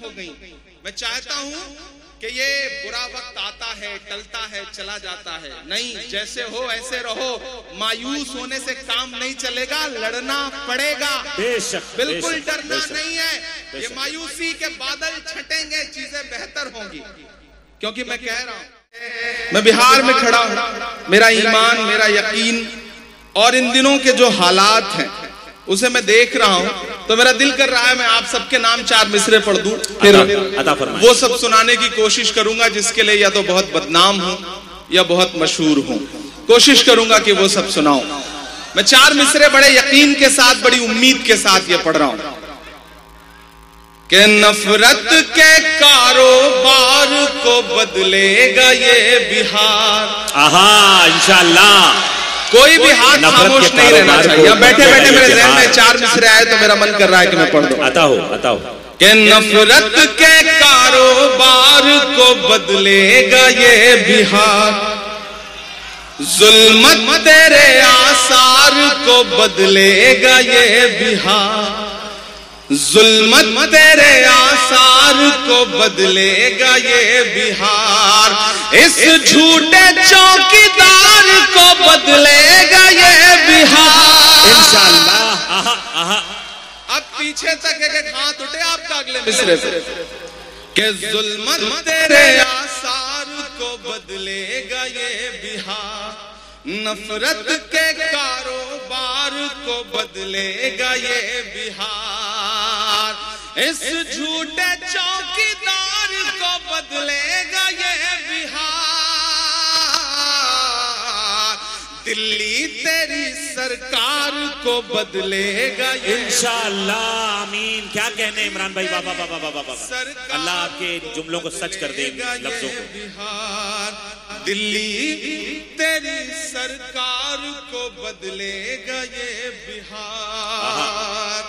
ہو گئی. میں چاہتا ہوں کہ یہ برا وقت آتا ہے, ٹلتا ہے, چلا جاتا ہے. نہیں, جیسے ہو ایسے رہو. مایوس ہونے سے کام نہیں چلے گا, لڑنا پڑے گا. بالکل ڈرنا نہیں ہے. یہ مایوسی کے بادل چھٹیں گے, چیزیں بہتر ہوں گی. کیونکہ میں کہہ رہا ہوں, میں بہار میں کھڑا ہوں, میرا ایمان, میرا یقین اور ان دنوں کے جو حالات ہیں اسے میں دیکھ رہا ہوں, تو میرا دل کر رہا ہے میں آپ سب کے نام 4 مصرے پڑھ دوں, پھر وہ سب سنانے کی کوشش کروں گا جس کے لئے یا تو بہت بدنام ہوں یا بہت مشہور ہوں. کوشش کروں گا کہ وہ سب سناؤں. میں 4 مصرے بڑے یقین کے ساتھ, بڑی امید کے ساتھ یہ پڑھ رہا ہوں کہ نفرت کے کاروبار کو بدلے گا یہ بہار. انشاءاللہ کوئی بھی ہاتھ خاموش نہیں رہنا چاہیے. بیٹھے بیٹھے میرے ذہن میں 4 مصرے آئے تو میرا من کر رہا ہے کہ میں پڑھ دوں. عطا ہو کہ نفرت کے کاروبار کو بدلے گا یہ بہار, ظلمت تیرے آثار کو بدلے گا یہ بہار, ظلمت تیرے آثار کو بدلے گا یہ بہار, اس جھوٹے چوکیدار کو بدلے گا یہ بہار. انشاءاللہ. اب پیچھے تک ایک ہاتھ اٹھے آپ کا اگلے مصرے پہ کہ ظلمت تیرے آثار کو بدلے گا یہ بہار, نفرت کے کاروبار کو بدلے گا یہ بہار, اس جھوٹے چوکیدار کو بدلے گا یہ بہار, دلی تیری سرکار کو بدلے گا یہ. انشاءاللہ آمین. کیا کہنے عمران بھائی, بابا اللہ آپ کے جملوں کو سچ کر دے لفظوں کو. دلی تیری سرکار کو بدلے گا یہ بہار.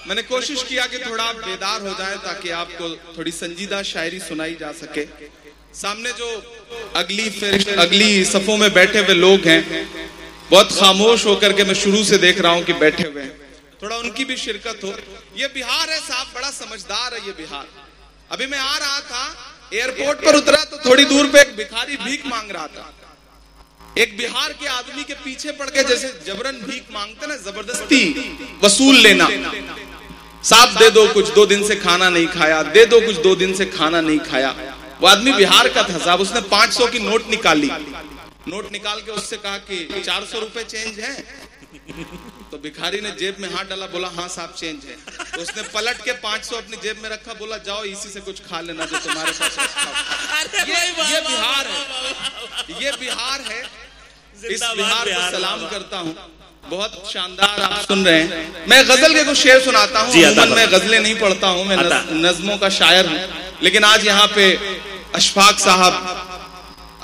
میں نے کوشش کیا کہ تھوڑا آپ بیدار ہو جائیں تاکہ آپ کو تھوڑی سنجیدہ شاعری سنائی جا سکے. سامنے جو اگلی صفوں میں بیٹھے ہوئے لوگ ہیں بہت خاموش ہو کر کے میں شروع سے دیکھ رہا ہوں کہ بیٹھے ہوئے ہیں, تھوڑا ان کی بھی شرکت ہو. یہ بہار ہے صاحب, بڑا سمجھدار ہے یہ بہار. ابھی میں آ رہا تھا, ایئرپورٹ پر اترا تو تھوڑی دور پہ ایک بھکاری بھیک مانگ رہا تھا. ایک بہار کے آدمی کے پیچھے پڑ کے جیسے جبرن بھیک مانگتے نا, زبردستی وصول لینا. صاحب دے دو کچھ, 2 دن سے کھانا نہیں کھایا, دے دو کچھ, 2 دن سے کھانا نہیں کھایا. وہ آدمی بہار کا تھا صاحب, اس نے 500 کی نوٹ نکالی. نوٹ نکال کے اس سے کہا کہ 400 روپے چینج ہے. تو بھکاری نے جیب میں ہاتھ ڈالا, بولا ہاں صاحب چینج ہے. تو اس نے پلٹ کے 500 اپنی جیب میں رکھا, بولا جاؤ اسی سے کچھ کھا لینا جو تمہارے پاس ہے. یہ بہار ہے, یہ بہار ہے. اس بہار کو سلام کرتا ہوں. بہت شاندار آپ سن رہے ہیں. میں غزل کے کچھ شعر سناتا ہوں. عموماً میں غزلیں نہیں پڑھتا ہوں, میں نظموں کا شاعر ہوں. لیکن آج یہاں پہ اشفاق صاحب,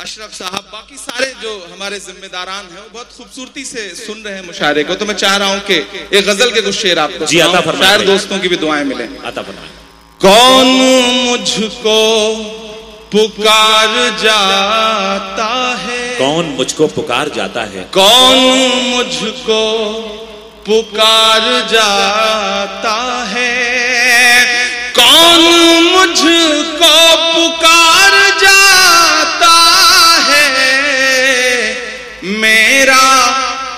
اشرف صاحب, باقی سارے جو ہمارے ذمہ داران ہیں وہ بہت خوبصورتی سے سن رہے ہیں مشاعرے کو. تو میں چاہ رہا ہوں کہ ایک غزل کے کچھ شعر آپ کو سناؤں, شاعر دوستوں کی بھی دعائیں ملیں. کون مجھ کو پکار جاتا ہے, کون مجھ کو پکار جاتا ہے, کون مجھ کو پکار جاتا ہے, کون مجھ کو پکار جاتا ہے, میرا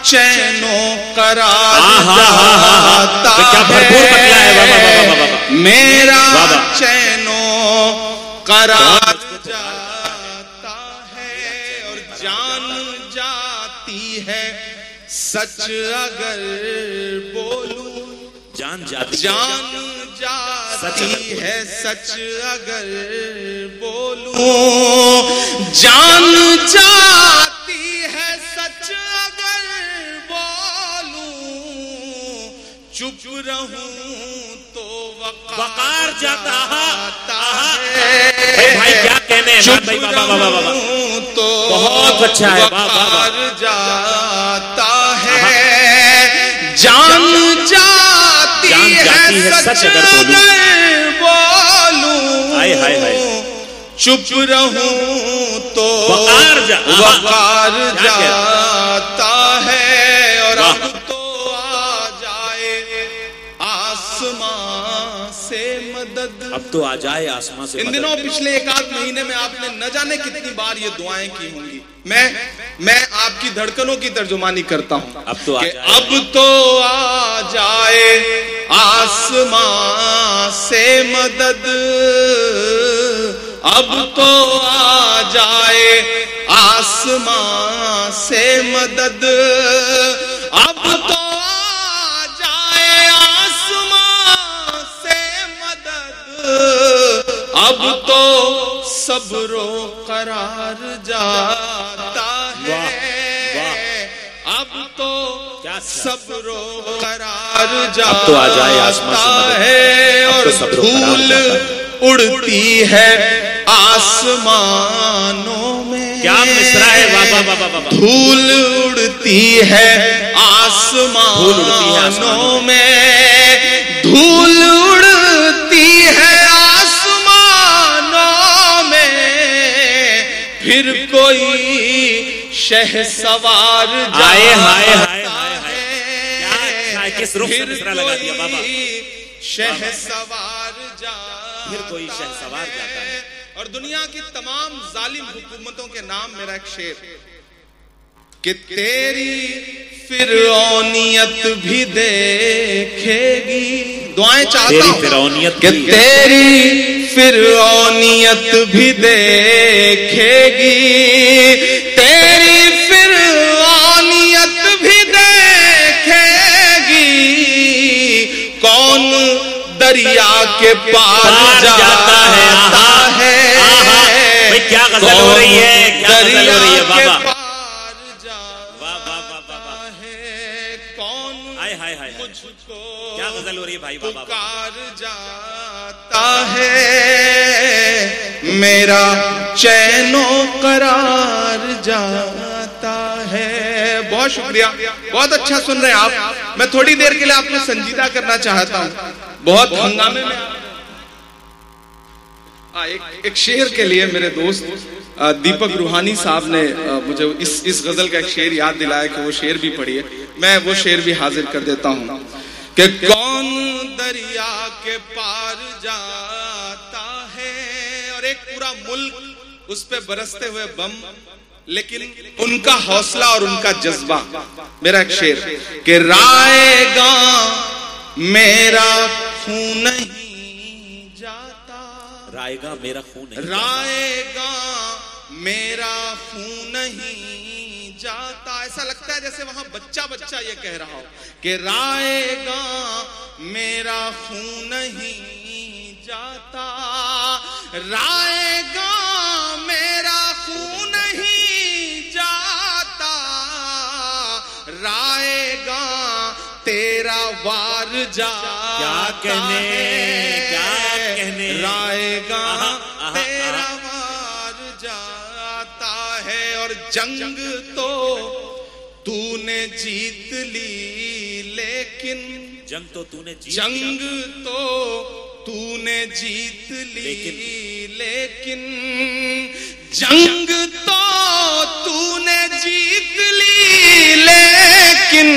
چین و قرار جاتا ہے, میرا چین و قرار جاتا ہے, اور جان جاتی ہے سچ اگر بولوں, جان جاتی ہے سچ اگر بولوں, جان جاتی ہے سچ اگر بولوں, چپ رہوں تو وقار جاتا ہے. بھائی کیا کہنے ہیں, چپ رہوں تو بہت اچھا ہے, وقار جاتا ہے, جان جاتی ہے سچ اگر بولوں, چپ رہوں تو وقار جاتا ہے. اور اب تو آ جائے آسمان سے مدد. اب تو آ جائے آسمان سے ان مدد. دنوں پچھلے ایک آدھ مہینے میں آپ نے نہ جانے کتنی بار یہ دعائیں کی ہوں گی. میں آپ کی دھڑکنوں کی ترجمانی کرتا ہوں. اب تو کہ اب تو آ جائے آسمان سے مدد, اب تو آ جائے آسمان سے مدد, اب تو آ جائے آسمان سے مدد, اب تو صبر و قرار جاتا ہے, اب تو صبر و قرار جاتا ہے, اور دھول اڑتی ہے آسمانوں میں. کیا مصرع ہے, واہ واہ واہ واہ. دھول اڑتی ہے آسمانوں میں, دھول اڑتی ہے آسمانوں میں, پھر کوئی شہ سوار جاتا ہے, کس رخ سے مصرع لگا دیا بابا. شہ سوار پھر کوئی شہ سوار جاتا ہے. اور دنیا کی تمام ظالم حکومتوں کے نام میرا ایک شعر کہ تیری فرعونیت بھی دیکھے گی. دعائیں چاہتا ہوں کہ تیری فرعونیت بھی دیکھے گی, تیری فرعونیت بھی دیکھے گی. کون دریا کے پار جاتا ہے, کیا غزل ہو رہی ہے, کیا غزل ہو رہی ہے بابا. کیا غزل ہو رہی ہے بھائی بابا. پکار جاتا ہے, میرا چین و قرار جاتا ہے. بہت شکریہ, بہت اچھا سن رہے ہیں آپ. میں تھوڑی دیر کے لیے آپ کو سنجیدہ کرنا چاہتا ہوں. بہت ہنگامے میں ایک شعر کے لیے میرے دوست دیپک روحانی صاحب نے مجھے اس غزل کا ایک شعر یاد دلایا کہ وہ شعر بھی پڑھیے. میں وہ شعر بھی حاضر کر دیتا ہوں کہ کون دریا کے پار جاتا ہے, اور ایک پورا ملک اس پہ برستے ہوئے بم, لیکن ان کا حوصلہ اور ان کا جذبہ. میرا ایک شعر کہ رائے گاں میرا خون نہیں جاتا, رائے گاں میرا خون نہیں, رائے گاں میرا خون نہیں جاتا. ایسا لگتا ہے جیسے وہاں بچہ بچہ یہ کہہ رہا ہو کہ رائے گاں میرا خون نہیں جاتا, رائے گاں میرا خون نہیں جاتا, رائے گاں تیرا وار جاتا ہے, کیا کہنے, رائے گاں تیرا وار جاتا ہے. اور جنگ تو نے جیت لی, لیکن جنگ تو نے جیت, جنگ تو نے جیت لی, لیکن جنگ تو نے جیت لی, لیکن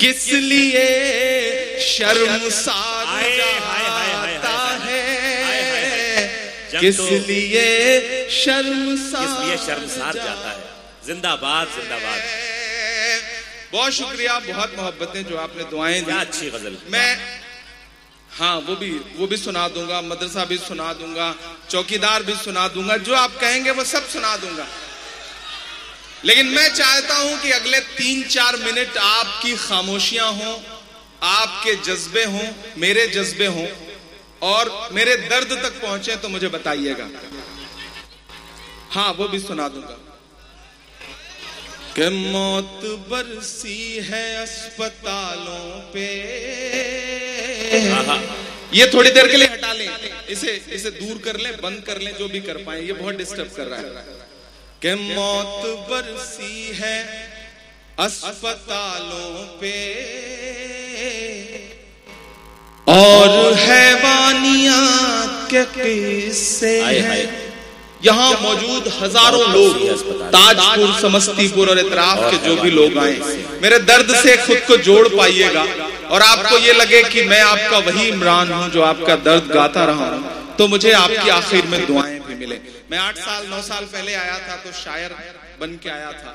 کس لیے شرمسار جاتا ہے, کس لیے شرمسار جاتا ہے. زندہ باد, زندہ باد. بہت شکریہ, بہت محبتیں جو آپ نے دعائیں دی. اچھی غزل. میں ہاں وہ بھی سنا دوں گا, مدرسہ بھی سنا دوں گا, چوکیدار بھی سنا دوں گا, جو آپ کہیں گے وہ سب سنا دوں گا. لیکن میں چاہتا ہوں کہ اگلے 3-4 منٹ آپ کی خاموشیاں ہوں, آپ کے جذبے ہوں, میرے جذبے ہوں, اور میرے درد تک پہنچے تو مجھے بتائیے گا. ہاں وہ بھی سنا دوں گا کہ موت برسی ہے اسپتالوں پہ. یہ تھوڑی دیر کے لیے ہٹا لیں, اسے دور کر لیں, بند کر لیں, جو بھی کر پائیں, یہ بہت ڈسٹرب کر رہا ہے. کہ موت برسی ہے اسپتالوں پہ اور حیوانیات کے قصے ہیں. یہاں موجود ہزاروں لوگ, تاج پور, سمستی پور اور اطراف کے جو بھی لوگ آئیں, میرے درد سے خود کو جوڑ پائیے گا اور آپ کو یہ لگے کہ میں آپ کا وہی عمران ہوں جو آپ کا درد گاتا رہا ہوں، تو مجھے آپ کی آخر میں دعائیں بھی ملیں۔ میں 8 سال 9 سال پہلے آیا تھا تو شاعر بن کے آیا تھا،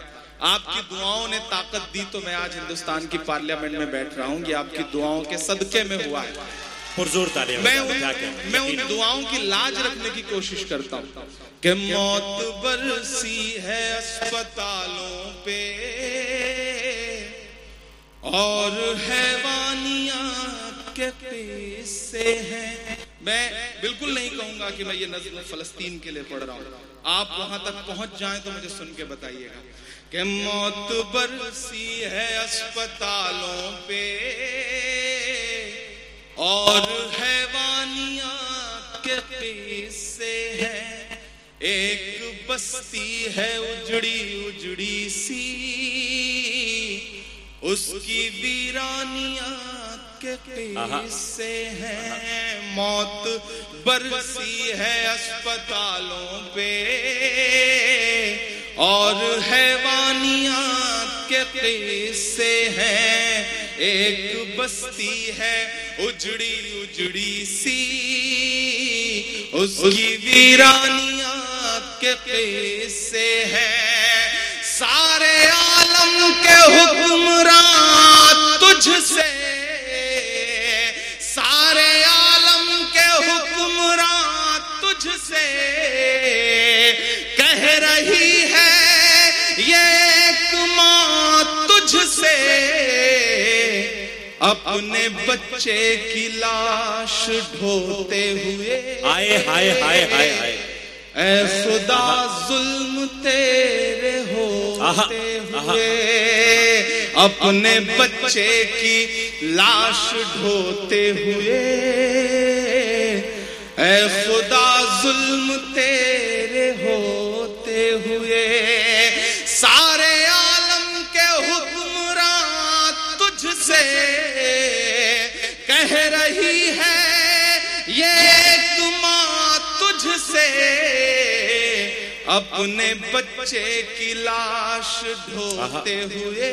آپ کی دعاؤں نے طاقت دی تو میں آج ہندوستان کی پارلیمنٹ میں بیٹھ رہا ہوں، یہ آپ کی دعاؤں کے صدقے میں ہوا ہے۔ پرزور تعلیم میں ان دعاؤں کی لاج رکھنے کی کوشش کرتا ہوں کہ موت برسی ہے اسپتالوں پہ اور حیوانیات کے قصے ہیں۔ میں بالکل نہیں کہوں گا کہ میں یہ نظم فلسطین کے لیے پڑھ رہا ہوں، آپ وہاں تک پہنچ جائیں تو مجھے سن کے بتائیے گا کہ موت برسی ہے اسپتالوں پہ اور حیوانیات کے قصے ہیں، ایک بستی ہے اجڑی اجڑی سی، اس کی ویرانیات کے قصے ہیں، موت برسی ہے اسپتالوں پہ اور حیوانیات کے قصے ہیں، ایک بستی ہے اجڑی اجڑی سی، اس کی ویرانیات کے قصے ہیں، سارے عالم کے حکمران تجھ سے، سارے عالم کے حکمران تجھ سے کہہ رہی ہے یہ ایک ماں تجھ سے، اپنے بچے کی لاش ڈھوتے ہوئے، آئے ہائے ہائے ہائے ہائے، اے خدا ظلم تیرے ہوتے ہوئے، اپنے بچے کی لاش ڈھوتے ہوئے، اے خدا ظلم تیرے ہوتے ہوئے، سارے عالم کے حکمران تجھ سے کہہ رہی ہے یہ ایک ماں تجھ سے، اپنے بچے کی لاش ڈھوتے ہوئے،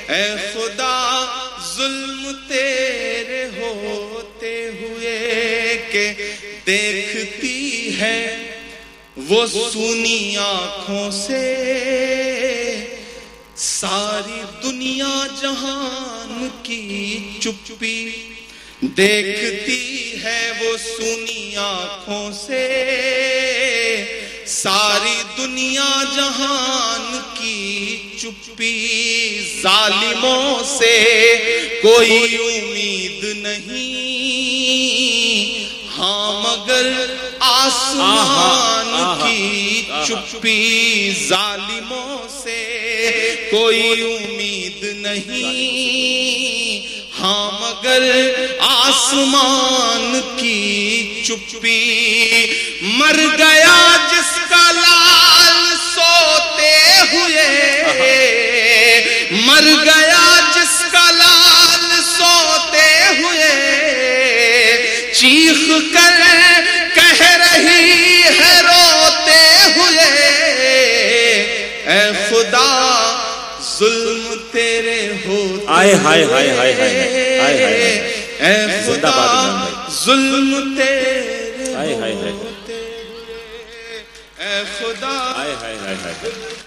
اے خدا ظلم تیرے ہوتے ہوئے، کہ دیکھتی ہے وہ سونی آنکھوں سے ساری دنیا جہان کی چپی، دیکھتی ہے وہ سونی آنکھوں سے ساری دنیا جہان کی چپی، ظالموں سے کوئی امید نہیں، ہاں مگر آسمان کی چپی، ظالموں سے کوئی امید نہیں، ہاں مگر آسمان کی چپی، مر گیا جس کا لال سوتے ہوئے، مر گیا جس کا لال سوتے ہوئے، چیخ کر کہہ رہی ہے روتے ہوئے، اے خدا ظلم تیرے ہوتے، آئے ہائے ہائے ہائے ہائے ہائے، اے خدا ظلم تیرے ہائے ہائے ہائے، اے خدا ہائے ہائے ہائے ہائے۔